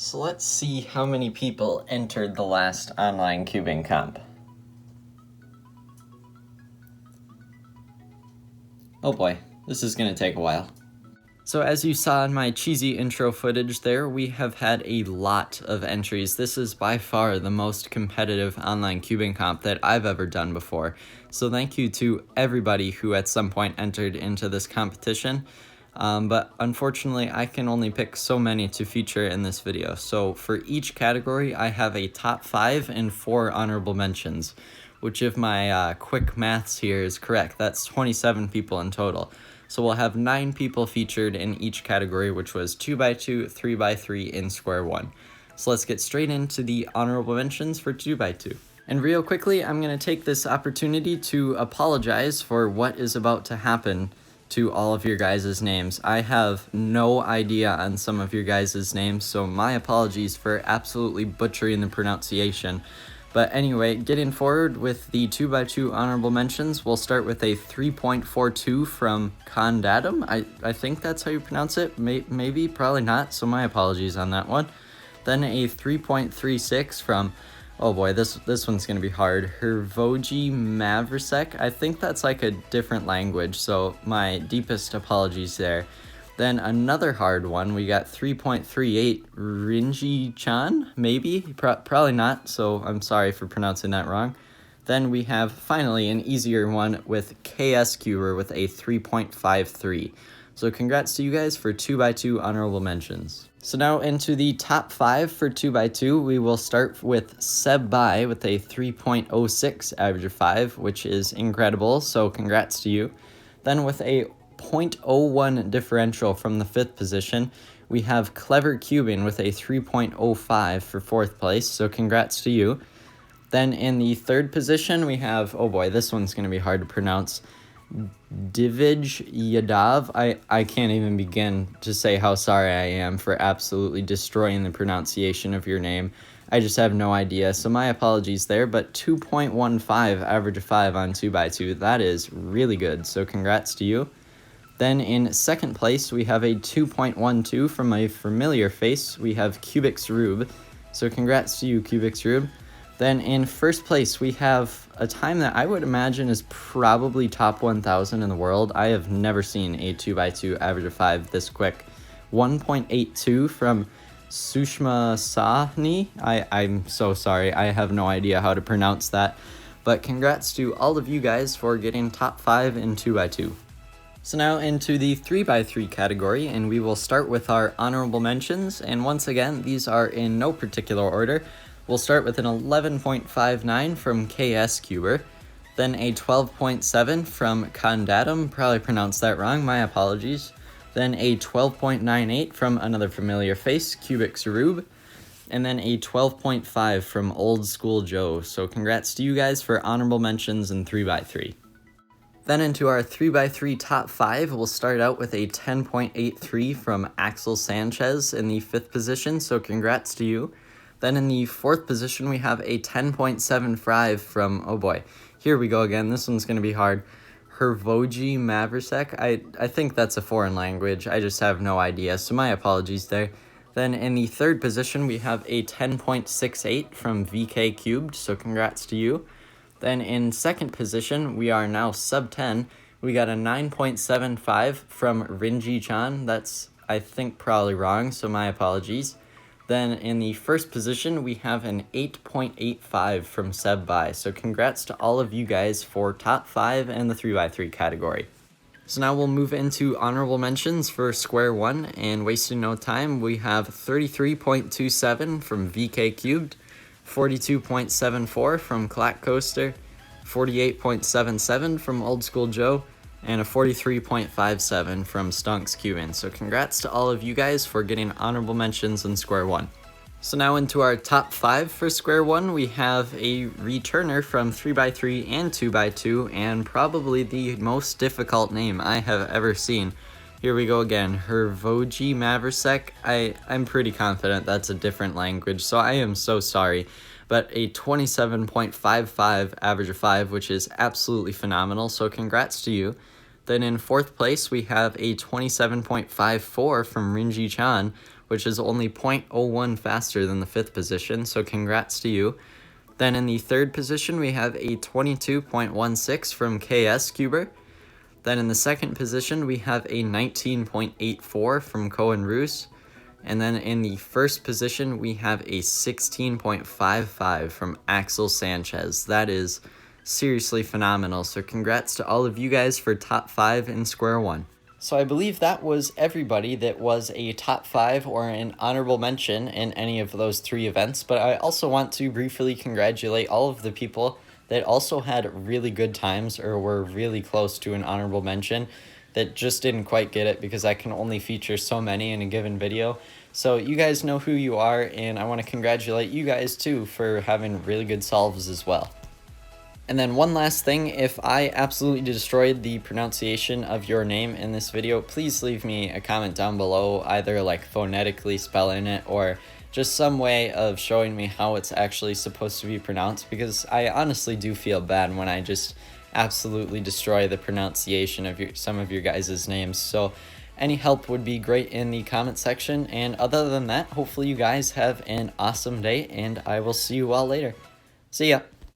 So let's see how many people entered the last online cubing comp. Oh boy, this is going to take a while. So as you saw in my cheesy intro footage there, we have had a lot of entries. This is by far the most competitive online cubing comp that I've ever done before. So thank you to everybody who at some point entered into this competition. But unfortunately, I can only pick so many to feature in this video. So for each category, I have a top 5 and 4 honorable mentions, which if my quick maths here is correct, that's 27 people in total. So we'll have 9 people featured in each category, which was 2x2, 3x3, and square 1. So let's get straight into the honorable mentions for 2x2. And real quickly, I'm going to take this opportunity to apologize for what is about to happen to all of your guys' names. I have no idea on some of your guys' names, so my apologies for absolutely butchering the pronunciation. But anyway, getting forward with the 2x2 honorable mentions, we'll start with a 3.42 from Condatum. I think that's how you pronounce it. Maybe, probably not, so my apologies on that one. Then a 3.36 from, oh boy, this one's going to be hard, Hervoji Mavrisek. I think that's like a different language, so my deepest apologies there. Then another hard one, we got 3.38, Rinji-chan, maybe? Probably not, so I'm sorry for pronouncing that wrong. Then we have, finally, an easier one with KS Cuber with a 3.53. So congrats to you guys for 2x2 honorable mentions. So now into the top 5 for 2x2, we will start with Seb Bai with a 3.06 average of 5, which is incredible, so congrats to you. Then with a 0.01 differential from the 5th position, we have Clever Cubing with a 3.05 for 4th place, so congrats to you. Then in the 3rd position, we have, oh boy, this one's going to be hard to pronounce, Divij Yadav. I can't even begin to say how sorry I am for absolutely destroying the pronunciation of your name. I just have no idea, so my apologies there, but 2.15 average of 5 on 2x2, that is really good, so congrats to you. Then in 2nd place, we have a 2.12 from a familiar face. We have Cubix Rube, so congrats to you, Cubix Rube. Then in 1st place, we have a time that I would imagine is probably top 1,000 in the world. I have never seen a 2x2 average of 5 this quick. 1.82 from Sushma Sahni. I'm so sorry. I have no idea how to pronounce that. But congrats to all of you guys for getting top 5 in 2x2. So now into the 3x3 category, and we will start with our honorable mentions. And once again, these are in no particular order. We'll start with an 11.59 from KS Cuber, then a 12.7 from Condatum, probably pronounced that wrong, my apologies, then a 12.98 from another familiar face, Cubix Rube, and then a 12.5 from Old School Joe. So congrats to you guys for honorable mentions in 3x3. Then into our 3x3 top 5, we'll start out with a 10.83 from Axel Sanchez in the 5th position, so congrats to you. Then in the 4th position, we have a 10.75 from, oh boy, here we go again, this one's going to be hard, Hervoji Mavrisek. I think that's a foreign language, I just have no idea, so my apologies there. Then in the 3rd position, we have a 10.68 from VK Cubed, so congrats to you. Then in 2nd position, we are now sub 10. We got a 9.75 from Rinji-chan. That's, I think, probably wrong, so my apologies. Then in the 1st position, we have an 8.85 from Seb Bai. So congrats to all of you guys for top 5 in the 3x3 category. So now we'll move into honorable mentions for square 1, and wasting no time, we have 33.27 from VK Cubed, 42.74 from Clack Coaster, 48.77 from Old School Joe, and a 43.57 from Stunks Cubing. So congrats to all of you guys for getting honorable mentions in square 1. So now into our top 5 for square 1, we have a returner from 3x3 and 2x2, and probably the most difficult name I have ever seen. Here we go again, Hervoji Mavrisek. I'm pretty confident that's a different language, so I am so sorry. But a 27.55 average of 5, which is absolutely phenomenal, so congrats to you. Then in 4th place, we have a 27.54 from Rinji-chan, which is only 0.01 faster than the 5th position, so congrats to you. Then in the 3rd position, we have a 22.16 from KS Cuber. Then in the 2nd position, we have a 19.84 from Cohen Roos. And then in the 1st position, we have a 16.55 from Axel Sanchez. That is seriously phenomenal. So congrats to all of you guys for top 5 in square one. So I believe that was everybody that was a top 5 or an honorable mention in any of those 3 events. But I also want to briefly congratulate all of the people that also had really good times or were really close to an honorable mention that just didn't quite get it because I can only feature so many in a given video. So you guys know who you are, and I want to congratulate you guys too for having really good solves as well. And then one last thing, if I absolutely destroyed the pronunciation of your name in this video, please leave me a comment down below, either like phonetically spelling it or just some way of showing me how it's actually supposed to be pronounced, because I honestly do feel bad when I just absolutely destroy the pronunciation of some of your guys' names. So any help would be great in the comment section. And other than that, hopefully you guys have an awesome day, and I will see you all later. See ya.